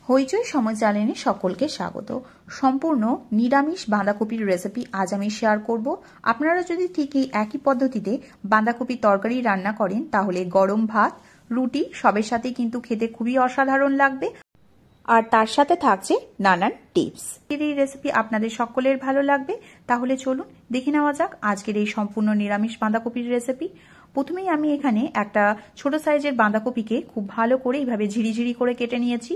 হইচই সময় চ্যানেলে সকলকে স্বাগত। সম্পূর্ণ নিরামিষ বাঁধাকপির রেসিপি আজ আমি শেয়ার করব। আপনারা যদি ঠিক এই একই পদ্ধতিতে বাঁধাকপির তরকারি রান্না করেন তাহলে গরম ভাত, রুটি সবের সাথে কিন্তু খেতে খুবই অসাধারণ লাগবে। আর তার সাথে থাকছে নানান টিপস। এই রেসিপি আপনাদের সকলের ভালো লাগবে। তাহলে চলুন দেখে নেওয়া যাক আজকের এই সম্পূর্ণ নিরামিষ বাঁধাকপির রেসিপি। প্রথমেই আমি এখানে একটা ছোট সাইজের বাঁধাকপিকে খুব ভালো করে এইভাবে ঝিরিঝিরি করে কেটে নিয়েছি।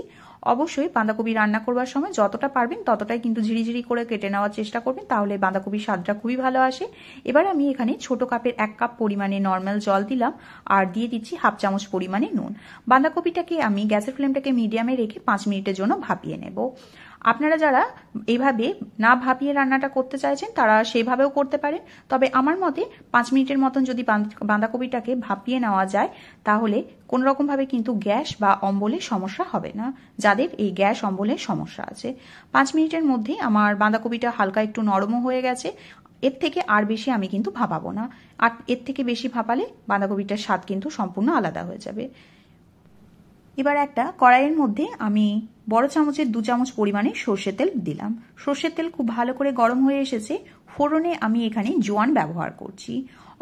অবশ্যই বাঁধাকপি রান্না করবার সময় যতটা পারবেন ততটাই কিন্তু ঝিরিঝিরি করে কেটে নেওয়ার চেষ্টা করবেন, তাহলে বাঁধাকপির স্বাদটা খুবই ভালো আসে। এবার আমি এখানে ছোট কাপের 1 কাপ পরিমাণে নর্মাল জল দিলাম আর দিয়ে দিচ্ছি হাফ চামচ পরিমাণে নুন। বাঁধাকপিটাকে আমি গ্যাসের ফ্লেমটাকে মিডিয়ামে রেখে 5 মিনিটের জন্য ভাপিয়ে নেব। আপনারা যারা এইভাবে না ভাপিয়ে রান্নাটা করতে চাইছেন তারা সেইভাবেও করতে পারেন, তবে আমার মতে 5 মিনিটের মতন যদি বাঁধাকপিটাকে ভাপিয়ে নেওয়া যায় তাহলে কোনো রকমভাবে কিন্তু গ্যাস বা অম্বলের সমস্যা হবে না, যাদের এই গ্যাস অম্বলের সমস্যা আছে। 5 মিনিটের মধ্যে আমার বাঁধাকপিটা হালকা একটু নরমও হয়ে গেছে। এর থেকে আর বেশি আমি কিন্তু ভাপাবো না, আর এর থেকে বেশি ভাপালে বাঁধাকপিটার স্বাদ কিন্তু সম্পূর্ণ আলাদা হয়ে যাবে। এবার একটা কড়াইয়ের মধ্যে আমি বড় চামচের 2 চামচ পরিমাণে সর্ষের তেল দিলাম। সর্ষের তেল খুব ভালো করে গরম হয়ে এসেছে। ফোড়নে আমি এখানে জোয়ান ব্যবহার করছি।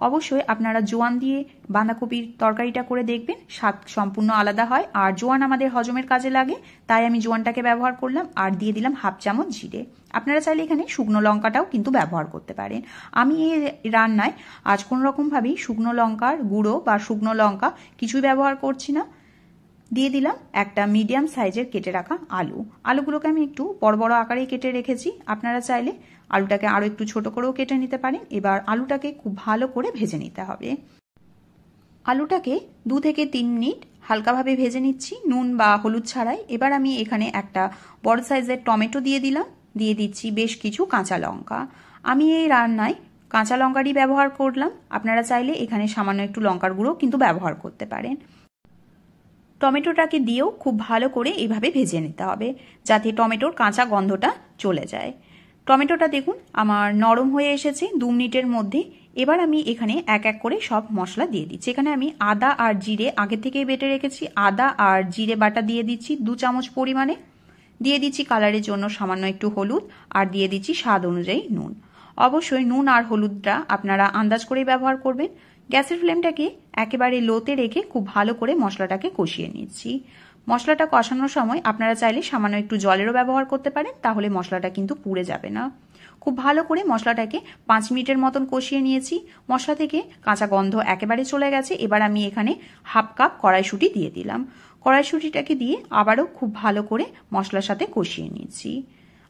অবশ্যই আপনারা জোয়ান দিয়ে বাঁধাকপির তরকারিটা করে দেখবেন, স্বাদ সম্পূর্ণ আলাদা হয়। আর জোয়ান আমাদের হজমের কাজে লাগে, তাই আমি জোয়ানটাকে ব্যবহার করলাম। আর দিয়ে দিলাম হাফ চামচ জিরে। আপনারা চাইলে এখানে শুকনো লঙ্কাটাও কিন্তু ব্যবহার করতে পারেন। আমি এই রান্নায় আজ কোনো রকমভাবেই শুকনো লঙ্কার গুঁড়ো বা শুকনো লঙ্কা কিছুই ব্যবহার করছি না। দিয়ে দিলাম একটা মিডিয়াম সাইজের কেটে রাখা আলু। আলুগুলোকে আমি একটু বড় বড় আকারে কেটে রেখেছি, আপনারা চাইলে আলুটাকে আরো একটু ছোট করেও কেটে নিতে পারেন। এবার আলুটাকে খুব ভালো করে ভেজে নিতে হবে। আলুটাকে 2 থেকে 3 মিনিট হালকাভাবে ভেজে নিচ্ছি, নুন বা হলুদ ছাড়াই। এবার আমি এখানে একটা বড় সাইজের টমেটো দিয়ে দিলাম, দিয়ে দিচ্ছি বেশ কিছু কাঁচা লঙ্কা। আমি এই রান্নায় কাঁচা লঙ্কারই ব্যবহার করলাম, আপনারা চাইলে এখানে সামান্য একটু লঙ্কার গুঁড়ো কিন্তু ব্যবহার করতে পারেন। টমেটোটাকে দিয়েও খুব ভালো করে এইভাবে ভেজে নিতে হবে যাতে টমেটোর কাঁচা গন্ধটা চলে যায়। টমেটোটা দেখুন আমার নরম হয়ে এসেছে 2 মিনিটের মধ্যে। এবার আমি এখানে এক এক করে সব মশলা দিয়ে দিচ্ছি। এখানে আমি আদা আর জিরে আগে থেকেই বেটে রেখেছি, আদা আর জিরে বাটা দিয়ে দিচ্ছি 2 চামচ পরিমাণে। দিয়ে দিচ্ছি কালারের জন্য সামান্য একটু হলুদ, আর দিয়ে দিচ্ছি স্বাদ অনুযায়ী নুন। অবশ্যই নুন আর হলুদটা আপনারা আন্দাজ করেই ব্যবহার করবেন। গ্যাসের ফ্লেমটাকে একেবারে লোতে রেখে খুব ভালো করে মশলাটাকে কষিয়ে নিচ্ছি। মশলাটা কষানোর সময় আপনারা চাইলে সামান্য একটু জলেরও ব্যবহার করতে পারেন, তাহলে মশলাটা কিন্তু পুড়ে যাবে না। খুব ভালো করে মশলাটাকে 5 মিনিটের মতন কষিয়ে নিয়েছি। মশলা থেকে কাঁচা গন্ধ একেবারে চলে গেছে। এবার আমি এখানে হাফ কাপ কড়াইশুঁটি দিয়ে দিলাম। কড়াইশুঁটিটাকে দিয়ে আবারও খুব ভালো করে মশলার সাথে কষিয়ে নিচ্ছি।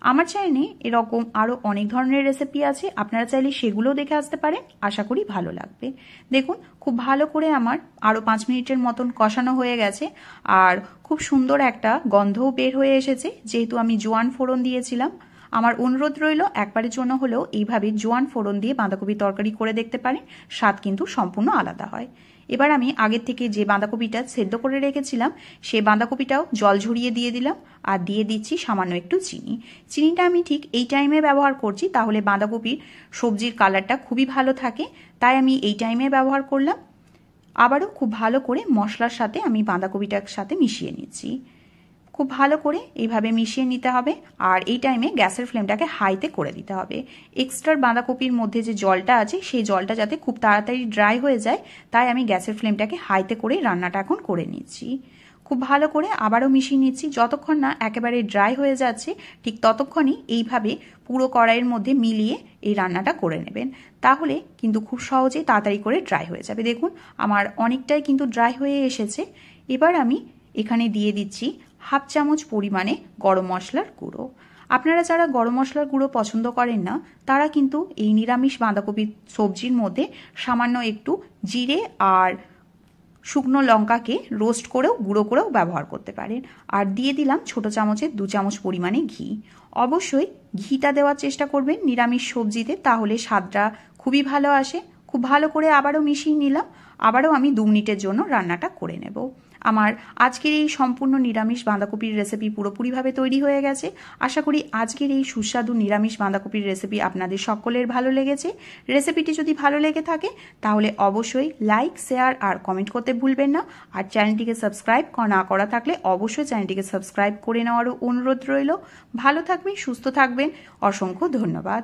আমার চ্যানেলে এরকম আরও অনেক ধরনের রেসিপি আছে, আপনারা চাইলে সেগুলোও দেখে আসতে পারেন, আশা করি ভালো লাগবে। দেখুন খুব ভালো করে আমার আরও 5 মিনিটের মতন কষানো হয়ে গেছে, আর খুব সুন্দর একটা গন্ধও বের হয়ে এসেছে। যেহেতু আমি জোয়ান ফোড়ন দিয়েছিলাম, আমার অনুরোধ রইল একবারের জন্য হলেও এইভাবে জোয়ান ফোড়ন দিয়ে বাঁধাকপি তরকারি করে দেখতে পারেন, স্বাদ কিন্তু সম্পূর্ণ আলাদা হয়। এবার আমি আগের থেকে যে বাঁধাকপিটা সেদ্ধ করে রেখেছিলাম সেই বাঁধাকপিটাও জল ঝরিয়ে দিয়ে দিলাম, আর দিয়ে দিচ্ছি সামান্য একটু চিনি। চিনিটা আমি ঠিক এই টাইমে ব্যবহার করছি, তাহলে বাঁধাকপির সবজির কালারটা খুবই ভালো থাকে, তাই আমি এই টাইমে ব্যবহার করলাম। আবারও খুব ভালো করে মশলার সাথে আমি বাঁধাকপিটার সাথে মিশিয়ে নিচ্ছি। খুব ভালো করে এইভাবে মিশিয়ে নিতে হবে, আর এই টাইমে গ্যাসের ফ্লেমটাকে হাইতে করে দিতে হবে। এক্সট্রা বাঁধাকপির মধ্যে যে জলটা আছে সেই জলটা যাতে খুব তাড়াতাড়ি ড্রাই হয়ে যায়, তাই আমি গ্যাসের ফ্লেমটাকে হাইতে করে রান্নাটা এখন করে নিচ্ছি। খুব ভালো করে আবারও মিশিয়ে নিচ্ছি। যতক্ষণ না একেবারে ড্রাই হয়ে যাচ্ছে ঠিক ততক্ষণই এইভাবে পুরো কড়াইয়ের মধ্যে মিলিয়ে এই রান্নাটা করে নেবেন, তাহলে কিন্তু খুব সহজেই তাড়াতাড়ি করে ড্রাই হয়ে যাবে। দেখুন আমার অনেকটাই কিন্তু ড্রাই হয়ে এসেছে। এবার আমি এখানে দিয়ে দিচ্ছি হাফ চামচ পরিমাণে গরম মশলার গুঁড়ো। আপনারা যারা গরম মশলার গুঁড়ো পছন্দ করেন না তারা কিন্তু এই নিরামিষ বাঁধাকপির সবজির মধ্যে সামান্য একটু জিরে আর শুকনো লঙ্কাকে রোস্ট করেও গুঁড়ো করেও ব্যবহার করতে পারেন। আর দিয়ে দিলাম ছোট চামচের 2 চামচ পরিমাণে ঘি। অবশ্যই ঘিটা দেওয়ার চেষ্টা করবেন নিরামিষ সবজিতে, তাহলে স্বাদটা খুবই ভালো আসে। খুব ভালো করে আবারও মিশিয়ে নিলাম। আবারও আমি 2 মিনিটের জন্য রান্নাটা করে নেব। আমার আজকের এই সম্পূর্ণ নিরামিষ বাঁধাকপির রেসিপি পুরোপুরিভাবে তৈরি হয়ে গেছে। আশা করি আজকের এই সুস্বাদু নিরামিষ বাঁধাকপির রেসিপি আপনাদের সকলের ভালো লেগেছে। রেসিপিটি যদি ভালো লেগে থাকে তাহলে অবশ্যই লাইক, শেয়ার আর কমেন্ট করতে ভুলবেন না। আর চ্যানেলটিকে সাবস্ক্রাইব না করা থাকলে অবশ্যই চ্যানেলটিকে সাবস্ক্রাইব করে নেওয়ারও অনুরোধ রইল। ভালো থাকবেন, সুস্থ থাকবেন। অসংখ্য ধন্যবাদ।